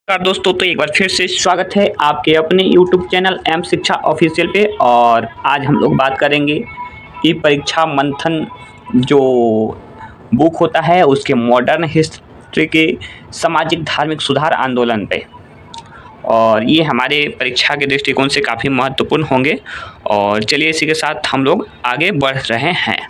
नमस्कार दोस्तों, तो एक बार फिर से स्वागत है आपके अपने YouTube चैनल एम शिक्षा ऑफिशियल पे। और आज हम लोग बात करेंगे ई परीक्षा मंथन जो बुक होता है उसके मॉडर्न हिस्ट्री के सामाजिक धार्मिक सुधार आंदोलन पे। और ये हमारे परीक्षा के दृष्टिकोण से काफ़ी महत्वपूर्ण होंगे। और चलिए इसी के साथ हम लोग आगे बढ़ रहे हैं।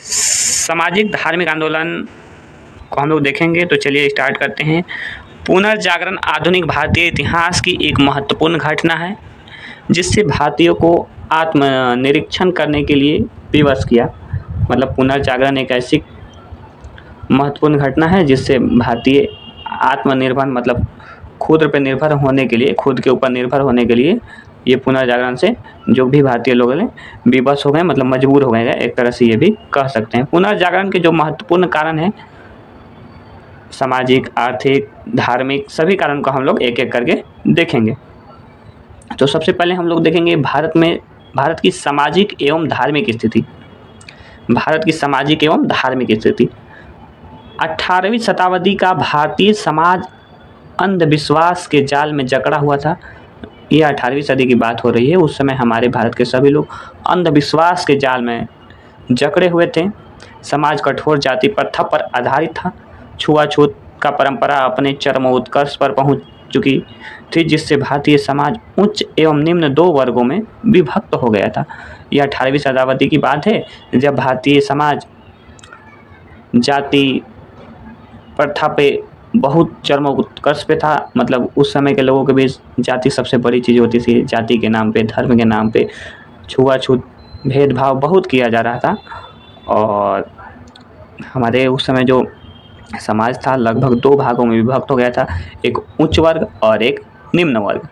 सामाजिक धार्मिक आंदोलन को हम लोग देखेंगे, तो चलिए स्टार्ट करते हैं। पुनर्जागरण आधुनिक भारतीय इतिहास की एक महत्वपूर्ण घटना है जिससे भारतीयों को आत्मनिरीक्षण करने के लिए विवश किया। मतलब पुनर्जागरण एक ऐसी महत्वपूर्ण घटना है जिससे भारतीय आत्मनिर्भर, मतलब खुद पे निर्भर होने के लिए, खुद के ऊपर निर्भर होने के लिए ये पुनर्जागरण से जो भी भारतीय लोग हैं विवश हो गए, मतलब मजबूर हो गए, एक तरह से ये भी कह सकते हैं। पुनर्जागरण के जो महत्वपूर्ण कारण हैं, सामाजिक, आर्थिक, धार्मिक, सभी कारण को हम लोग एक एक करके देखेंगे। तो सबसे पहले हम लोग देखेंगे भारत की सामाजिक एवं धार्मिक स्थिति। भारत की सामाजिक एवं धार्मिक स्थिति 18वीं शताब्दी का भारतीय समाज अंधविश्वास के जाल में जकड़ा हुआ था। ये 18वीं सदी की बात हो रही है। उस समय हमारे भारत के सभी लोग अंधविश्वास के जाल में जकड़े हुए थे। समाज कठोर जाति प्रथा पर आधारित था। छुआछूत का परंपरा अपने चरम उत्कर्ष पर पहुंच चुकी थी, जिससे भारतीय समाज उच्च एवं निम्न दो वर्गों में विभक्त हो गया था। यह 18वीं शताब्दी की बात है जब भारतीय समाज जाति प्रथा पे बहुत चरम उत्कर्ष पे था। मतलब उस समय के लोगों के बीच जाति सबसे बड़ी चीज़ होती थी। जाति के नाम पे, धर्म के नाम पे छुआछूत, भेदभाव बहुत किया जा रहा था। और हमारे उस समय जो समाज था लगभग दो भागों में विभक्त हो गया था, एक उच्च वर्ग और एक निम्न वर्ग।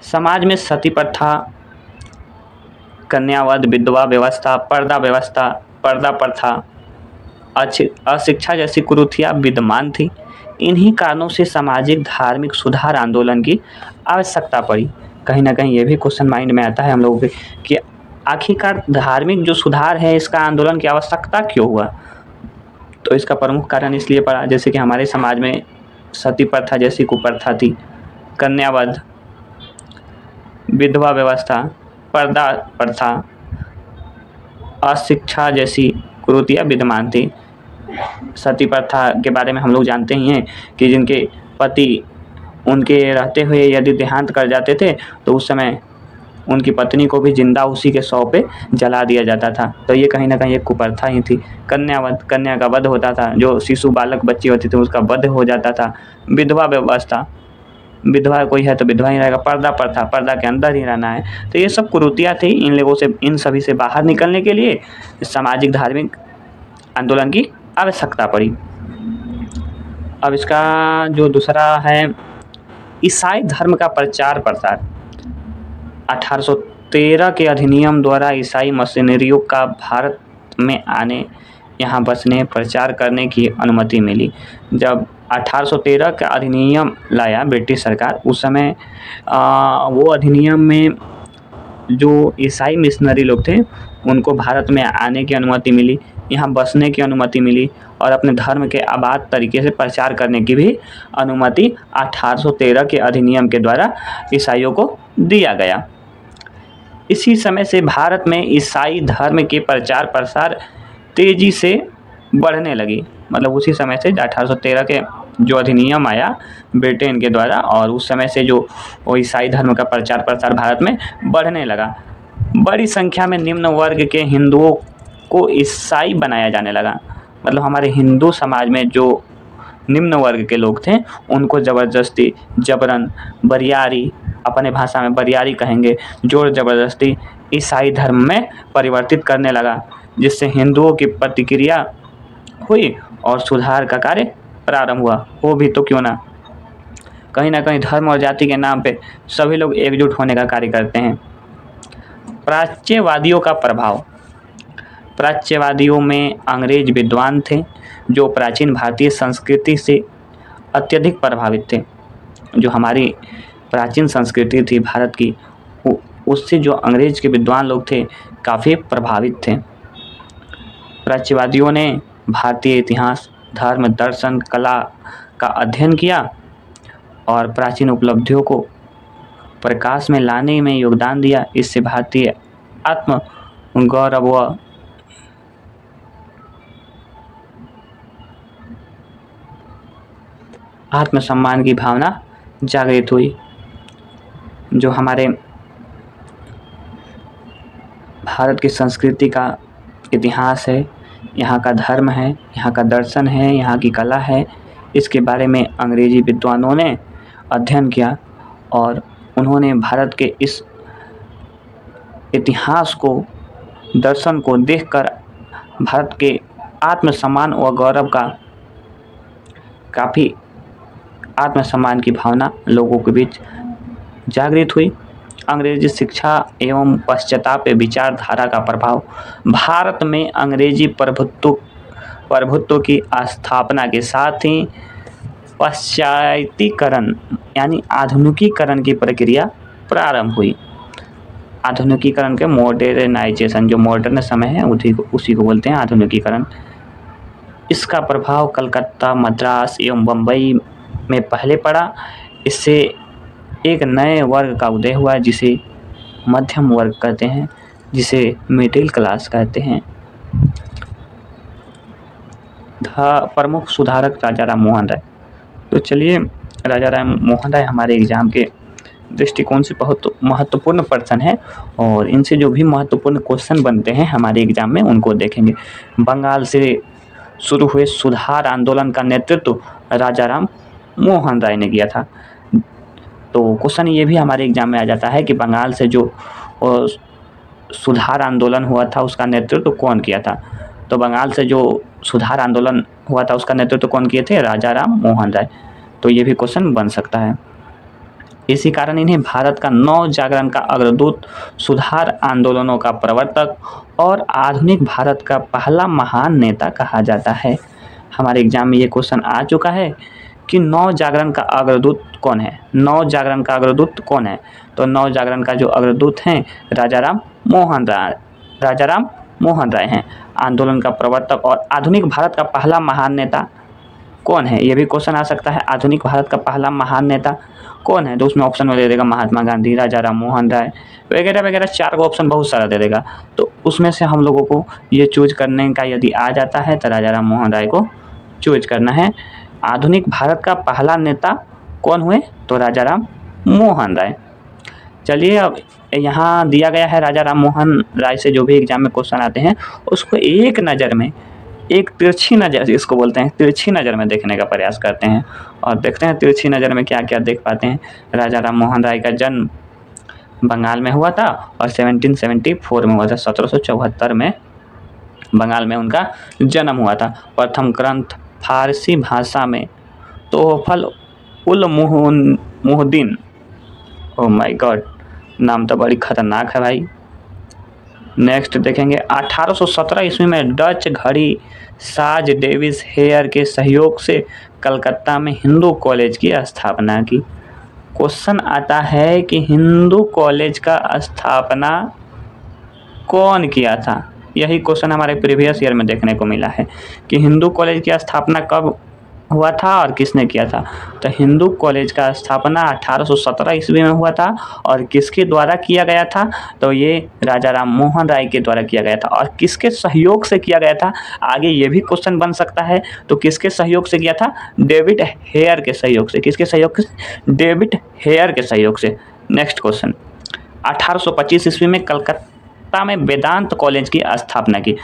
समाज में सती प्रथा, कन्यावध, विधवा व्यवस्था, पर्दा प्रथा, अशिक्षा जैसी कुरीतियां विद्यमान थी। इन्हीं कारणों से सामाजिक धार्मिक सुधार आंदोलन की आवश्यकता पड़ी। कहीं ना कहीं ये भी क्वेश्चन माइंड में आता है हम लोगों के कि आखिरकार धार्मिक जो सुधार है इसका आंदोलन की आवश्यकता क्यों हुआ। तो इसका प्रमुख कारण इसलिए पड़ा, जैसे कि हमारे समाज में सती प्रथा जैसी कुप्रथा थी, कन्यावध, विधवा व्यवस्था, पर्दा प्रथा, अशिक्षा जैसी कुरीतियां विद्यमान थी। सती प्रथा के बारे में हम लोग जानते ही हैं कि जिनके पति उनके रहते हुए यदि देहांत कर जाते थे तो उस समय उनकी पत्नी को भी जिंदा उसी के शव पे जला दिया जाता था। तो ये कहीं ना कहीं एक कुप्रथा ही थी। कन्यावध, कन्या का वध होता था, जो शिशु बालक बच्ची होती थी उसका वध हो जाता था। विधवा व्यवस्था, विधवा कोई है तो विधवा ही रहेगा। पर्दा प्रथा, पर्दा के अंदर ही रहना है। तो ये सब कुरीतियां थी। इन लोगों से, इन सभी से बाहर निकलने के लिए सामाजिक धार्मिक आंदोलन की आवश्यकता पड़ी। अब इसका जो दूसरा है, ईसाई धर्म का प्रचार प्रसार। 1813 के अधिनियम द्वारा ईसाई मिशनरियों का भारत में आने, यहाँ बसने, प्रचार करने की अनुमति मिली। जब 1813 का अधिनियम लाया ब्रिटिश सरकार, उस समय वो अधिनियम में जो ईसाई मिशनरी लोग थे उनको भारत में आने की अनुमति मिली, यहाँ बसने की अनुमति मिली और अपने धर्म के आबाद तरीके से प्रचार करने की भी अनुमति 1813 के अधिनियम के द्वारा ईसाइयों को दिया गया। इसी समय से भारत में ईसाई धर्म के प्रचार प्रसार तेजी से बढ़ने लगी। मतलब उसी समय से 1813 के जो अधिनियम आया ब्रिटेन के द्वारा, और उस समय से जो ईसाई धर्म का प्रचार प्रसार भारत में बढ़ने लगा। बड़ी संख्या में निम्न वर्ग के हिंदुओं को ईसाई बनाया जाने लगा। मतलब हमारे हिंदू समाज में जो निम्न वर्ग के लोग थे उनको ज़बरदस्ती, जबरन, बरियारी, अपने भाषा में बरियारी कहेंगे, जोर ज़बरदस्ती ईसाई धर्म में परिवर्तित करने लगा, जिससे हिंदुओं की प्रतिक्रिया हुई और सुधार का कार्य प्रारंभ हुआ। हो भी तो क्यों ना, कहीं ना कहीं धर्म और जाति के नाम पे सभी लोग एकजुट होने का कार्य करते हैं। प्राच्यवादियों का प्रभाव। प्राच्यवादियों में अंग्रेज विद्वान थे जो प्राचीन भारतीय संस्कृति से अत्यधिक प्रभावित थे। जो हमारी प्राचीन संस्कृति थी भारत की, उससे जो अंग्रेज के विद्वान लोग थे काफ़ी प्रभावित थे। प्राच्यवादियों ने भारतीय इतिहास, धर्म, दर्शन, कला का अध्ययन किया और प्राचीन उपलब्धियों को प्रकाश में लाने में योगदान दिया। इससे भारतीय आत्म गौरव व आत्मसम्मान की भावना जागृत हुई। जो हमारे भारत की संस्कृति का इतिहास है, यहाँ का धर्म है, यहाँ का दर्शन है, यहाँ की कला है, इसके बारे में अंग्रेजी विद्वानों ने अध्ययन किया और उन्होंने भारत के इस इतिहास को, दर्शन को देखकर भारत के आत्मसम्मान व गौरव का काफ़ी आत्मसम्मान की भावना लोगों के बीच जागृत हुई। अंग्रेजी शिक्षा एवं पश्चाताप विचारधारा का प्रभाव। भारत में अंग्रेजी प्रभुत्व की स्थापना के साथ ही पाश्चात्यीकरण यानी आधुनिकीकरण की प्रक्रिया प्रारंभ हुई। आधुनिकीकरण के मॉडर्नाइजेशन, जो मॉडर्न समय है उसी को बोलते हैं आधुनिकीकरण। इसका प्रभाव कलकत्ता, मद्रास एवं बम्बई में पहले पड़ा। इससे एक नए वर्ग का उदय हुआ जिसे मध्यम वर्ग कहते हैं, जिसे मिडिल क्लास कहते हैं। प्रमुख सुधारक राजा राम मोहन राय। तो चलिए, राजा राम मोहन राय हमारे एग्जाम के दृष्टिकोण से बहुत महत्वपूर्ण पर्सन है और इनसे जो भी महत्वपूर्ण क्वेश्चन बनते हैं हमारे एग्जाम में उनको देखेंगे। बंगाल से शुरू हुए सुधार आंदोलन का नेतृत्व राजा राम मोहन राय ने किया था। तो क्वेश्चन ये भी हमारे एग्जाम में आ जाता है कि बंगाल से जो सुधार आंदोलन हुआ था उसका नेतृत्व कौन किया था। तो बंगाल से जो सुधार आंदोलन हुआ था उसका नेतृत्व कौन किए थे? राजा राम मोहन राय। तो ये भी क्वेश्चन बन सकता है। इसी कारण इन्हें भारत का नव जागरण का अग्रदूत, सुधार आंदोलनों का प्रवर्तक और आधुनिक भारत का पहला महान नेता कहा जाता है। हमारे एग्जाम में ये क्वेश्चन आ चुका है कि नव जागरण का अग्रदूत कौन है। नव जागरण का अग्रदूत कौन है? तो नव जागरण का जो अग्रदूत हैं राजा राम मोहन राय हैं। आंदोलन का प्रवर्तक और आधुनिक भारत का पहला महान नेता कौन है? ये भी क्वेश्चन आ सकता है। आधुनिक भारत का पहला महान नेता कौन है? तो उसमें ऑप्शन में दे देगा महात्मा गांधी, राजा राम मोहन राय वगैरह वगैरह, 4 को ऑप्शन बहुत सारा दे देगा। तो उसमें से हम लोगों को ये चूज करने का यदि आ जाता है तो राजा राम मोहन राय को चूज करना है। आधुनिक भारत का पहला नेता कौन हुए? तो राजा राम मोहन राय। चलिए, अब यहाँ दिया गया है राजा राम मोहन राय से जो भी एग्जाम में क्वेश्चन आते हैं उसको एक नज़र में, एक तिरछी नज़र इसको बोलते हैं, तिरछी नज़र में देखने का प्रयास करते हैं और देखते हैं तिरछी नज़र में क्या क्या देख पाते हैं। राजा राम मोहन राय का जन्म बंगाल में हुआ था और 1774 में हुआ था। 1774 में बंगाल में उनका जन्म हुआ था। प्रथम ग्रंथ फारसी भाषा में तोहफल उल मुहद्दीन, ओ माय गॉड, नाम तो बड़ी खतरनाक है भाई। नेक्स्ट देखेंगे, 1817 ईस्वी में डच घड़ी साज डेविस हेयर के सहयोग से कलकत्ता में हिंदू कॉलेज की स्थापना की। क्वेश्चन आता है कि हिंदू कॉलेज का स्थापना कौन किया था? यही क्वेश्चन हमारे प्रीवियस ईयर में देखने को मिला है कि हिंदू कॉलेज की स्थापना कब हुआ था और किसने किया था। तो हिंदू कॉलेज का स्थापना 1817 ईस्वी में हुआ था और किसके द्वारा किया गया था? तो ये राजा राम मोहन राय के द्वारा किया गया था। और किसके सहयोग से किया गया था? आगे ये भी क्वेश्चन बन सकता है। तो किसके सहयोग से किया था? डेविड हेयर के सहयोग से। किसके सहयोग से? डेविड हेयर के सहयोग से। नेक्स्ट क्वेश्चन, 1825 ईस्वी में कलकत्ता में वेदांत कॉलेज की स्थापना की।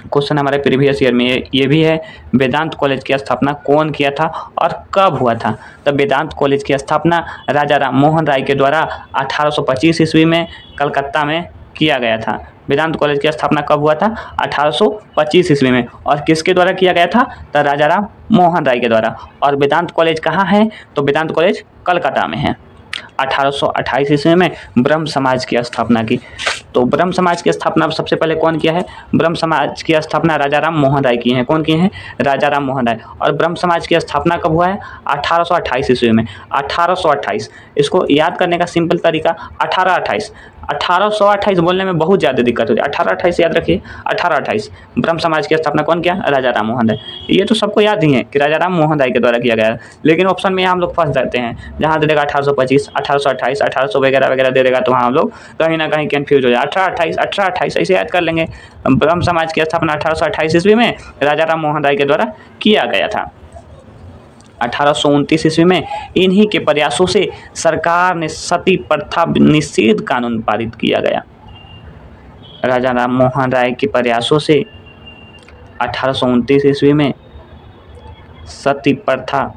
क्वेश्चन हमारे प्रीवियस ईयर में ये भी है, वेदांत कॉलेज की स्थापना कौन किया था और कब हुआ था? तो वेदांत कॉलेज की स्थापना राजा राम मोहन राय के द्वारा 1825 ईस्वी में कलकत्ता में किया गया था। वेदांत कॉलेज की स्थापना कब हुआ था? 1825 ईस्वी में। और किसके द्वारा किया गया था? तो राजा राम मोहन राय के द्वारा। और वेदांत कॉलेज कहाँ है? तो वेदांत कॉलेज कलकत्ता में है। 1828 ईस्वी में ब्रह्म समाज की स्थापना की। तो ब्रह्म समाज की स्थापना सबसे पहले कौन किया है? ब्रह्म समाज की स्थापना राजा राम मोहन राय किए हैं। कौन किए हैं? राजा राम मोहन राय। और ब्रह्म समाज की स्थापना कब हुआ है? 1828 ईस्वी में। 1828, इसको याद करने का सिंपल तरीका 1828। 1828 बोलने में बहुत ज़्यादा दिक्कत होती है। 1828 याद रखिए। 1828 ब्रह्म समाज की स्थापना कौन किया? राजा राम मोहन राय। ये तो सबको याद ही है कि राजा राम मोहन राय के द्वारा किया गया है, लेकिन ऑप्शन में हम लोग फंस जाते हैं। जहाँ दे देगा 1825, 1828, 1800 वगैरह वगैरह दे देगा, तो वहाँ हम लोग कहीं ना कहीं कन्फ्यूज हो जाए। 1828 ऐसे याद कर लेंगे। ब्रह्म समाज की स्थापना 1828 ईस्वी में राजा राम मोहन राय के द्वारा किया गया था। 1829 ईस्वी में इन्हीं के प्रयासों से सरकार ने सती प्रथा निषेध कानून पारित किया गया। राजा राम मोहन राय के प्रयासों से 1829 ईस्वी में सती प्रथा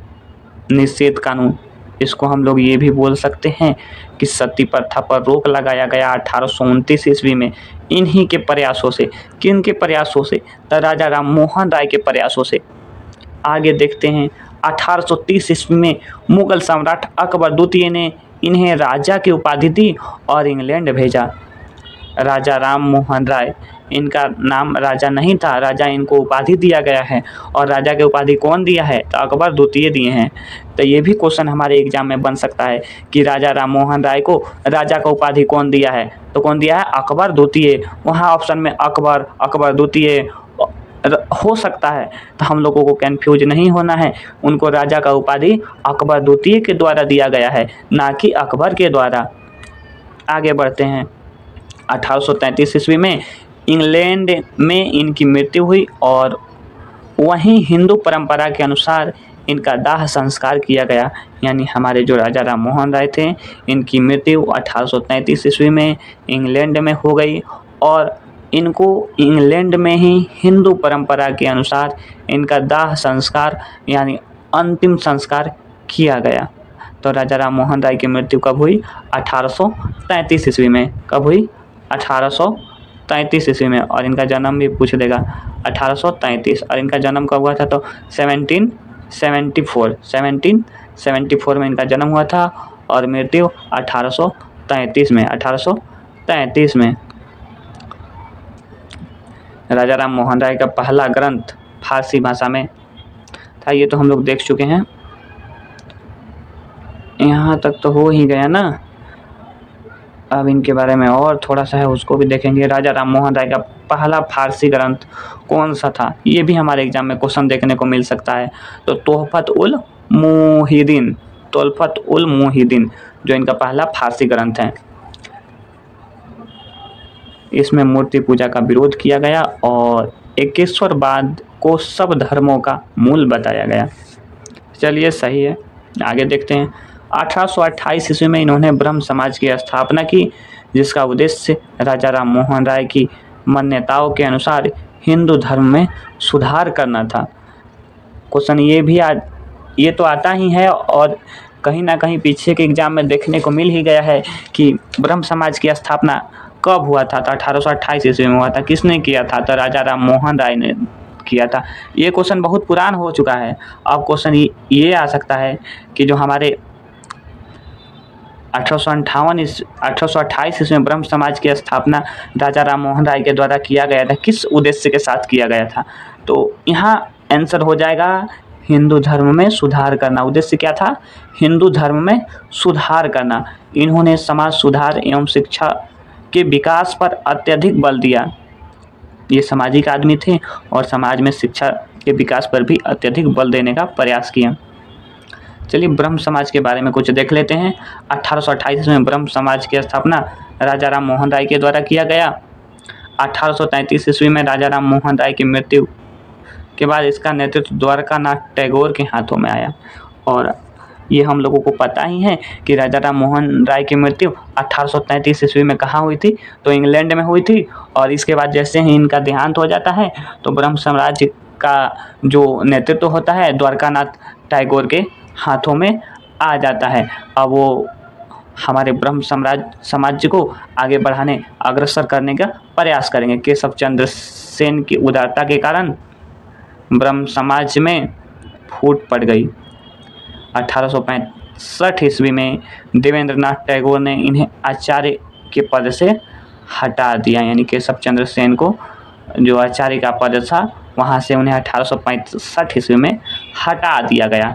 निषेध कानून, इसको हम लोग ये भी बोल सकते हैं कि सती प्रथा पर रोक लगाया गया 1829 ईस्वी में इन्हीं के प्रयासों से। किन के प्रयासों से? तो राजा राम मोहन राय के प्रयासों से। आगे देखते हैं। 1830 ईस्वी में मुगल सम्राट अकबर द्वितीय ने इन्हें राजा की उपाधि दी और इंग्लैंड भेजा। राजा राम मोहन राय, इनका नाम राजा नहीं था, राजा इनको उपाधि दिया गया है। और राजा की उपाधि कौन दिया है? तो अकबर द्वितीय दिए हैं। तो ये भी क्वेश्चन हमारे एग्जाम में बन सकता है कि राजा राम मोहन राय को राजा का उपाधि कौन दिया है? तो कौन दिया है? अकबर द्वितीय। वहाँ ऑप्शन में अकबर, अकबर द्वितीय हो सकता है, तो हम लोगों को कंफ्यूज नहीं होना है। उनको राजा का उपाधि अकबर द्वितीय के द्वारा दिया गया है, ना कि अकबर के द्वारा। आगे बढ़ते हैं। 1833 ईस्वी में इंग्लैंड में इनकी मृत्यु हुई और वहीं हिंदू परंपरा के अनुसार इनका दाह संस्कार किया गया। यानी हमारे जो राजा राम मोहन राय थे, इनकी मृत्यु 1833 ईस्वी में इंग्लैंड में हो गई और इनको इंग्लैंड में ही हिंदू परंपरा के अनुसार इनका दाह संस्कार यानी अंतिम संस्कार किया गया। तो राजा राम मोहन राय की मृत्यु कब हुई? 1833 ईस्वी में। कब हुई? 1833 ईस्वी में। और इनका जन्म भी पूछ देगा 1833। और इनका जन्म कब हुआ था? तो 1774 में इनका जन्म हुआ था और मृत्यु 1833 में। 1833 में। राजा राम मोहन राय का पहला ग्रंथ फारसी भाषा में था। ये तो हम लोग देख चुके हैं। यहाँ तक तो हो ही गया ना। अब इनके बारे में और थोड़ा सा है, उसको भी देखेंगे। राजा राम मोहन राय का पहला फारसी ग्रंथ कौन सा था? ये भी हमारे एग्जाम में क्वेश्चन देखने को मिल सकता है। तो तोहफत उल मुहिदीन जो इनका पहला फारसी ग्रंथ है। इसमें मूर्ति पूजा का विरोध किया गया और एकेश्वरवाद को सब धर्मों का मूल बताया गया। चलिए सही है, आगे देखते हैं। 1828 ईस्वी में इन्होंने ब्रह्म समाज की स्थापना की, जिसका उद्देश्य राजा राम मोहन राय की मान्यताओं के अनुसार हिंदू धर्म में सुधार करना था। क्वेश्चन ये तो आता ही है और कहीं ना कहीं पीछे के एग्जाम में देखने को मिल ही गया है कि ब्रह्म समाज की स्थापना कब हुआ था? तो 1828 ईस्वी में हुआ था। किसने किया था? तो राजा राम मोहन राय ने किया था। ये क्वेश्चन बहुत पुराना हो चुका है। अब क्वेश्चन ये आ सकता है कि जो हमारे 1828 ईस्वी में ब्रह्म समाज की स्थापना राजा राम मोहन राय के द्वारा किया गया था, किस उद्देश्य के साथ किया गया था? तो यहाँ आंसर हो जाएगा हिंदू धर्म में सुधार करना। उद्देश्य क्या था? हिंदू धर्म में सुधार करना। इन्होंने समाज सुधार एवं शिक्षा के विकास पर अत्यधिक बल दिया। ये सामाजिक आदमी थे और समाज में शिक्षा के विकास पर भी अत्यधिक बल देने का प्रयास किया। चलिए ब्रह्म समाज के बारे में कुछ देख लेते हैं। 1828 में ब्रह्म समाज की स्थापना राजा राम मोहन राय के द्वारा किया गया। 1833 ईस्वी में राजा राम मोहन राय की मृत्यु के बाद इसका नेतृत्व द्वारकानाथ टैगोर के हाथों में आया। और ये हम लोगों को पता ही है कि राजा राम मोहन राय की मृत्यु 1833 ईस्वी में कहाँ हुई थी? तो इंग्लैंड में हुई थी। और इसके बाद जैसे ही इनका देहांत हो जाता है तो ब्रह्म साम्राज्य का जो नेतृत्व होता है द्वारकानाथ टैगोर के हाथों में आ जाता है। अब वो हमारे ब्रह्म साम्राज्य को आगे बढ़ाने अग्रसर करने का प्रयास करेंगे। केशव चंद्र सेन की उदारता के कारण ब्रह्म समाज में फूट पड़ गई। 1865 ईस्वी में देवेंद्रनाथ टैगोर ने इन्हें आचार्य के पद से हटा दिया, यानी केशव चंद्र सेन को जो आचार्य का पद था वहाँ से उन्हें 1865 ईस्वी में हटा दिया गया।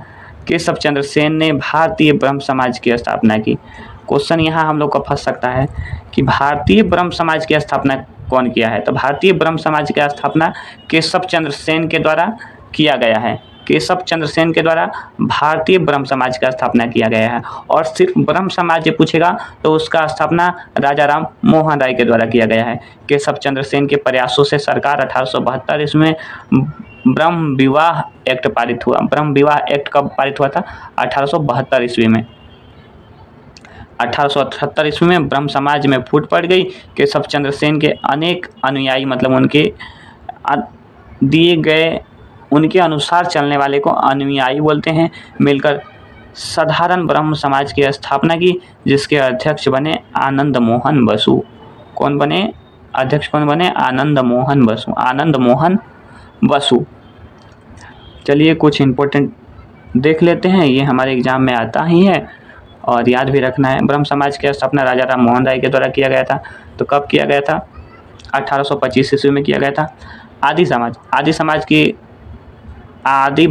केशव चंद्र सेन ने भारतीय ब्रह्म समाज की स्थापना की। क्वेश्चन यहाँ हम लोग को फंस सकता है कि भारतीय ब्रह्म समाज की स्थापना कौन किया है, तो भारतीय ब्रह्म समाज की स्थापना केशव चंद्र सेन के द्वारा किया गया है। केशव चंद्र सेन के द्वारा भारतीय ब्रह्म समाज का स्थापना किया गया है। और सिर्फ ब्रह्म समाज पूछेगा तो उसका स्थापना राजा राम मोहन राय के द्वारा किया गया है। केशव चंद्र सेन के प्रयासों से सरकार 1872 ईस्वी में ब्रह्म विवाह एक्ट पारित हुआ। ब्रह्म विवाह एक्ट कब पारित हुआ था? 1872 ईस्वी में। 1878 ईस्वी में ब्रह्म समाज में फूट पड़ गई। केशव चंद्र सेन के अनेक अनुयायी, मतलब उनके दिए गए उनके अनुसार चलने वाले को अनुयायी बोलते हैं, मिलकर साधारण ब्रह्म समाज की स्थापना की, जिसके अध्यक्ष बने आनंद मोहन बसु। कौन बने? अध्यक्ष कौन बने? आनंद मोहन बसु। आनंद मोहन बसु। चलिए कुछ इम्पोर्टेंट देख लेते हैं, ये हमारे एग्जाम में आता ही है और याद भी रखना है। ब्रह्म समाज की स्थापना राजा राम मोहन राय के द्वारा किया गया था। तो कब किया गया था? 1825 ईस्वी में किया गया था। आदि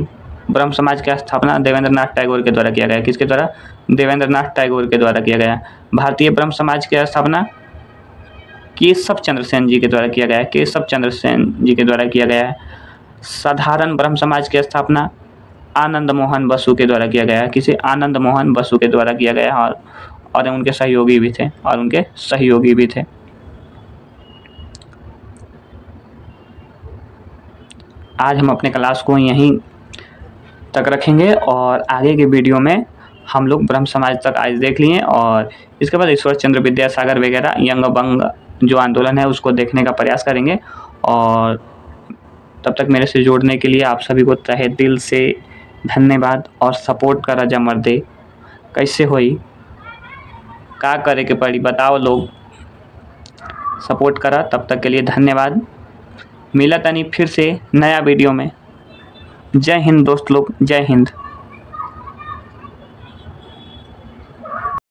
ब्रह्म समाज की स्थापना देवेंद्रनाथ टैगोर के द्वारा किया गया। किसके द्वारा? देवेंद्रनाथ टैगोर के द्वारा किया गया। भारतीय ब्रह्म समाज की स्थापना केशव चंद्र सेन जी के द्वारा किया गया है। केशव चंद्र सेन जी के द्वारा किया गया है। साधारण ब्रह्म समाज की स्थापना आनंद मोहन बसु के द्वारा किया गया है। किसे? आनंद मोहन बसु के द्वारा किया गया है और उनके सहयोगी भी थे। आज हम अपने क्लास को यहीं तक रखेंगे और आगे के वीडियो में हम लोग ब्रह्म समाज तक आज देख लिए और इसके बाद ईश्वर चंद्र विद्यासागर वगैरह यंग बंग जो आंदोलन है उसको देखने का प्रयास करेंगे। और तब तक मेरे से जोड़ने के लिए आप सभी को तहे दिल से धन्यवाद। और सपोर्ट करा जमर्दे कैसे होई का करे के पड़ी बताओ लोग, सपोर्ट करा। तब तक के लिए धन्यवाद। मिला तनी फिर से नया वीडियो में। जय हिंद दोस्त लोग, जय हिंद।